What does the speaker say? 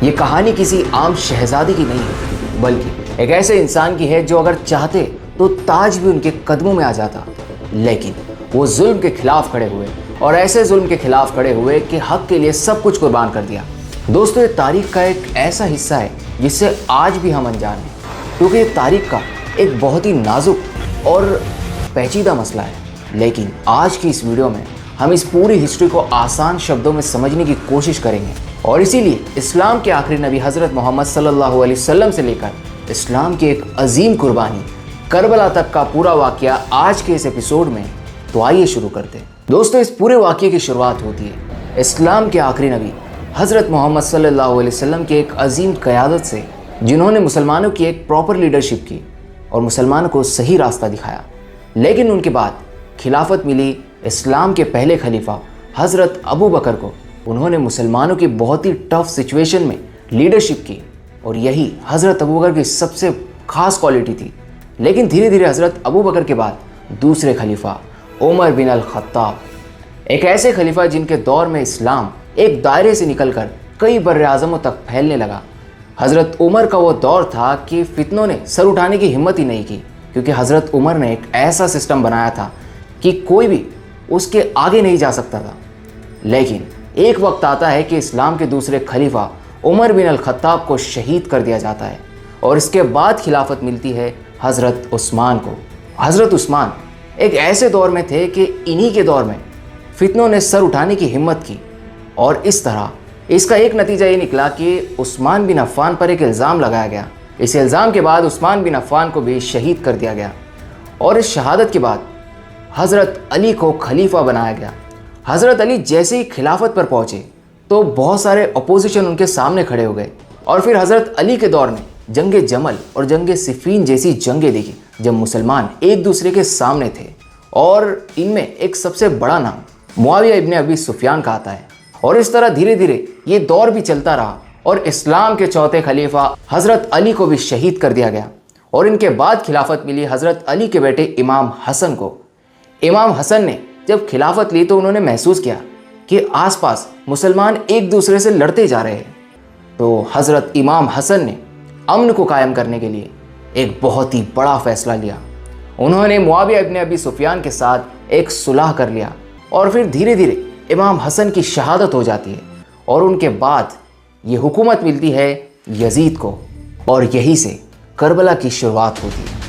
ये कहानी किसी आम शहजादी की नहीं है, बल्कि एक ऐसे इंसान की है जो अगर चाहते तो ताज भी उनके कदमों में आ जाता, लेकिन वो जुल्म के खिलाफ खड़े हुए और ऐसे जुल्म के खिलाफ खड़े हुए कि हक के लिए सब कुछ कुर्बान कर दिया। दोस्तों, ये तारीख का एक ऐसा हिस्सा है जिससे आज भी हम अनजान हैं, क्योंकि ये तारीख का एक बहुत ही नाजुक और पेचीदा मसला है। लेकिन आज की इस वीडियो में हम इस पूरी हिस्ट्री को आसान शब्दों में समझने की कोशिश करेंगे और इसीलिए इस्लाम के आखिरी नबी हज़रत मोहम्मद सल्लल्लाहु अलैहि वसल्लम से लेकर इस्लाम की एक अजीम कुर्बानी करबला तक का पूरा वाक़या आज के इस एपिसोड में। तो आइए शुरू करते हैं। दोस्तों, इस पूरे वाक़ये की शुरुआत होती है इस्लाम के आखिरी नबी हज़रत मोहम्मद सल्लल्लाहु अलैहि वसल्लम की एक अजीम क़यादत से, जिन्होंने मुसलमानों की एक प्रॉपर लीडरशिप की और मुसलमानों को सही रास्ता दिखाया। लेकिन उनके बाद खिलाफत मिली इस्लाम के पहले खलीफा हज़रत अबू बकर को। उन्होंने मुसलमानों की बहुत ही टफ सिचुएशन में लीडरशिप की और यही हज़रत अबू बकर की सबसे ख़ास क्वालिटी थी। लेकिन धीरे धीरे हज़रत अबू बकर के बाद दूसरे खलीफा उमर बिन अल खत्ताब, एक ऐसे खलीफा जिनके दौर में इस्लाम एक दायरे से निकलकर कई बर्र-ए-आज़मों तक फैलने लगा। हज़रत उमर का वो दौर था कि फितनों ने सर उठाने की हिम्मत ही नहीं की, क्योंकि हज़रत उमर ने एक ऐसा सिस्टम बनाया था कि कोई भी उसके आगे नहीं जा सकता था। लेकिन एक वक्त आता है कि इस्लाम के दूसरे खलीफा उमर बिन अल खत्ताब को शहीद कर दिया जाता है और इसके बाद खिलाफत मिलती है हज़रत उस्मान को। हज़रत उस्मान एक ऐसे दौर में थे कि इन्हीं के दौर में फितनों ने सर उठाने की हिम्मत की और इस तरह इसका एक नतीजा ये निकला कि उस्मान बिन अफ़्फ़ान पर एक इल्ज़ाम लगाया गया। इस इल्ज़ाम के बाद उस्मान बिन अफ़्फ़ान को भी शहीद कर दिया गया और इस शहादत के बाद हज़रत अली को खलीफा बनाया गया। हज़रत अली जैसे ही खिलाफत पर पहुँचे तो बहुत सारे अपोजिशन उनके सामने खड़े हो गए और फिर हज़रत अली के दौर में जंगे जमल और जंगे सिफ़ीन जैसी जंगें देखी, जब मुसलमान एक दूसरे के सामने थे और इनमें एक सबसे बड़ा नाम मुआविया इब्न अबी सुफियान का आता है। और इस तरह धीरे धीरे ये दौर भी चलता रहा और इस्लाम के चौथे खलीफा हज़रत अली को भी शहीद कर दिया गया और इनके बाद खिलाफत मिली हज़रत अली के बेटे इमाम हसन को। इमाम हसन ने जब खिलाफत ली तो उन्होंने महसूस किया कि आसपास मुसलमान एक दूसरे से लड़ते जा रहे हैं। तो हज़रत इमाम हसन ने अमन को कायम करने के लिए एक बहुत ही बड़ा फैसला लिया। उन्होंने मुआविया इब्न अबी सुफियान के साथ एक सुलह कर लिया और फिर धीरे धीरे इमाम हसन की शहादत हो जाती है और उनके बाद ये हुकूमत मिलती है यजीद को और यहीं से करबला की शुरुआत होती है।